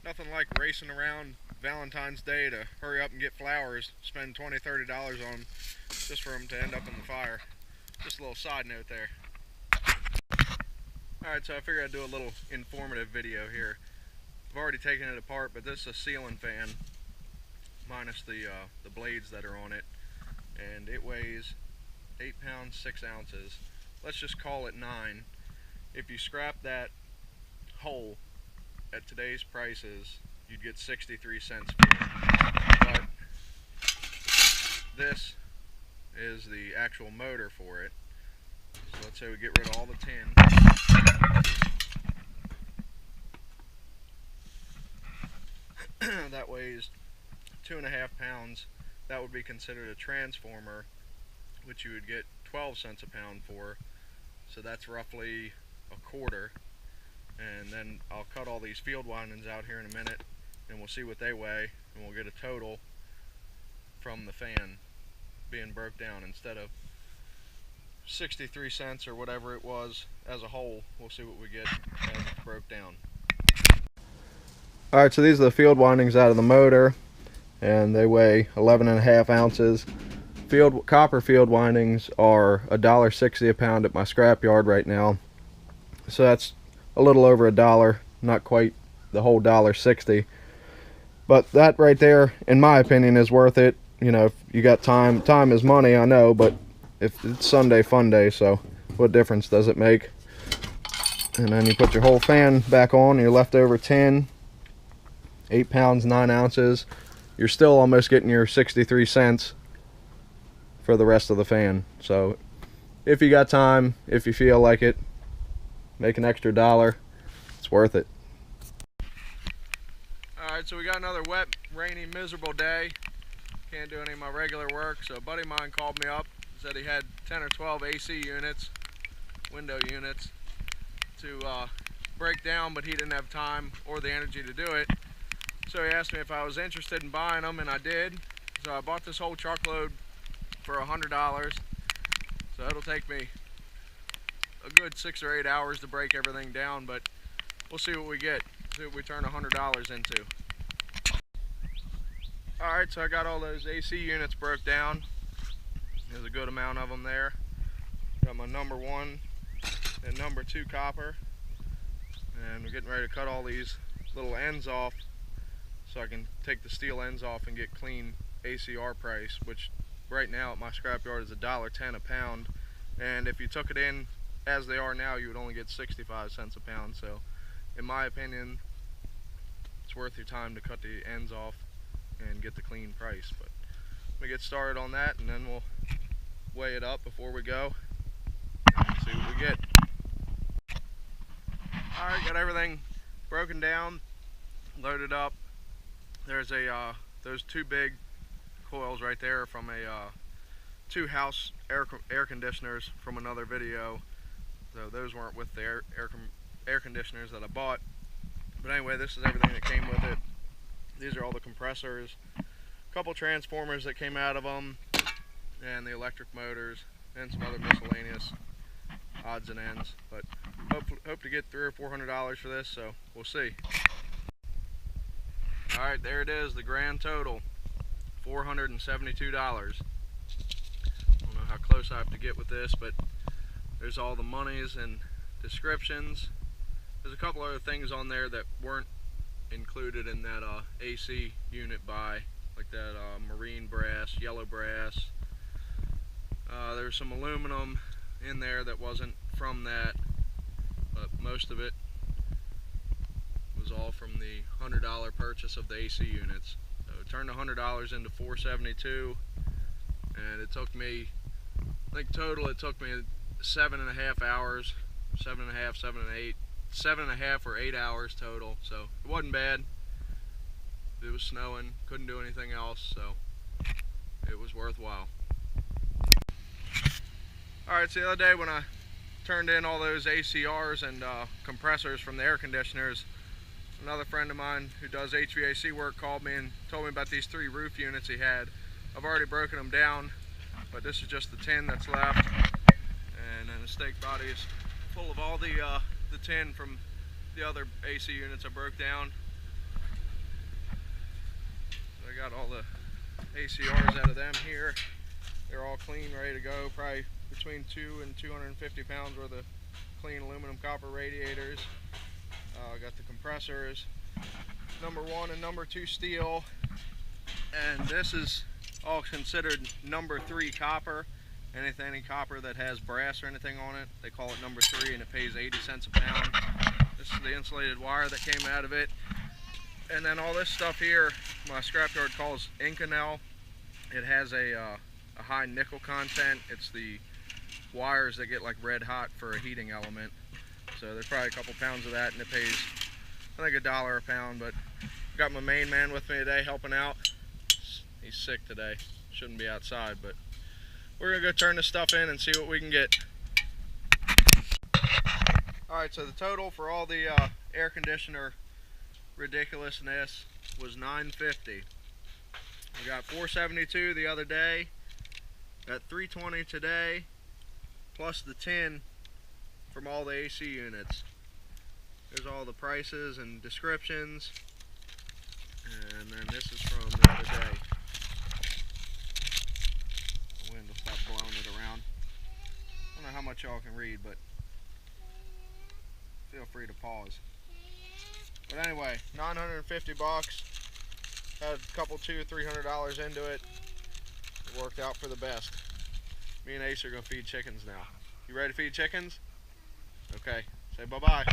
Nothing like racing around Valentine's Day to hurry up and get flowers, spend $20, $30 on them just for them to end up in the fire. Just a little side note there. Alright, so I figured I'd do a little informative video here. I've already taken it apart, but this is a ceiling fan, minus the blades that are on it, and it weighs 8 pounds 6 ounces. Let's just call it 9. If you scrap that whole at today's prices, you'd get 63 cents for it. But this is the actual motor for it. So let's say we get rid of all the tin. That weighs 2.5 pounds. That would be considered a transformer, which you would get 12 cents a pound for. So that's roughly a quarter. And then I'll cut all these field windings out here in a minute, and we'll see what they weigh, and we'll get a total from the fan being broke down. Instead of 63 cents or whatever it was as a whole, we'll see what we get as it's broke down. Alright, so these are the field windings out of the motor, and they weigh 11.5 ounces. Copper field windings are $1.60 a pound at my scrapyard right now. So that's a little over $1, not quite the whole $1.60. But that right there, in my opinion, is worth it. You know, if you got time is money, I know, but if it's Sunday fun day, so what difference does it make? And then you put your whole fan back on, your leftover tin, 8 pounds 9 ounces. You're still almost getting your 63 cents for the rest of the fan. So if you got time, if you feel like it, make an extra $1. It's worth it. Alright, so we got another wet, rainy, miserable day. Can't do any of my regular work, so a buddy of mine called me up, said he had 10 or 12 AC units, window units, to break down, but he didn't have time or the energy to do it. So he asked me if I was interested in buying them, and I did. So I bought this whole truckload for $100. So it'll take me a good 6 or 8 hours to break everything down, but we'll see what we get, see what we turn $100 into. Alright, so I got all those AC units broke down. There's a good amount of them there. Got my number 1 and number 2 copper, and we're getting ready to cut all these little ends off so I can take the steel ends off and get clean ACR price, which right now at my scrapyard is $1.10 a pound, and if you took it in as they are now, you would only get 65 cents a pound. So in my opinion, it's worth your time to cut the ends off and get the clean price. But we get started on that, and then we'll weigh it up before we go and see what we get. Alright, got everything broken down, loaded up. There's those 2 big coils right there from a 2 house air conditioners from another video. So those weren't with the air conditioners that I bought. But anyway, this is everything that came with it. These are all the compressors, a couple transformers that came out of them, and the electric motors, and some other miscellaneous odds and ends. But hope to get $300 or $400 for this, so we'll see. Alright, there it is, the grand total, $472. I don't know how close I have to get with this, but there's all the monies and descriptions. There's a couple other things on there that weren't included in that AC unit buy, like that marine brass, yellow brass. There's some aluminum in there that wasn't from that, but most of it was all from the $100 purchase of the AC units. So it turned $100 into $472, and it took me, I think total it took me 7.5 hours, 7.5 or 8 hours total. So it wasn't bad. It was snowing, couldn't do anything else, so it was worthwhile. Alright, so the other day when I turned in all those ACRs and compressors from the air conditioners, another friend of mine who does HVAC work called me and told me about these 3 roof units he had. I've already broken them down, but this is just the tin that's left, and then the stake body is full of all the tin from the other AC units I broke down. I got all the ACRs out of them here. They're all clean, ready to go. Probably between 2 and 250 pounds worth of clean aluminum copper radiators. Got the compressors, number 1 and number 2 steel, and this is all considered number 3 copper. Any copper that has brass or anything on it, they call it number 3, and it pays 80 cents a pound. This is the insulated wire that came out of it. And then all this stuff here, my scrapyard calls Inconel. It has a high nickel content. It's the wires that get like red hot for a heating element. So there's probably a couple pounds of that, and it pays, I think, $1 a pound. But got my main man with me today helping out. He's sick today, shouldn't be outside, but we're gonna go turn this stuff in and see what we can get. Alright, so the total for all the air conditioner ridiculousness was $9.50. We got $4.72 the other day, got $3.20 today, plus the tin from all the AC units. There's all the prices and descriptions, and then this is from the other day. The wind will stop blowing it around. I don't know how much y'all can read, but feel free to pause. But anyway, 950 bucks. Had a couple $200-300 into it. It worked out for the best. Me and Ace are gonna feed chickens now. You ready to feed chickens? Okay, say bye-bye.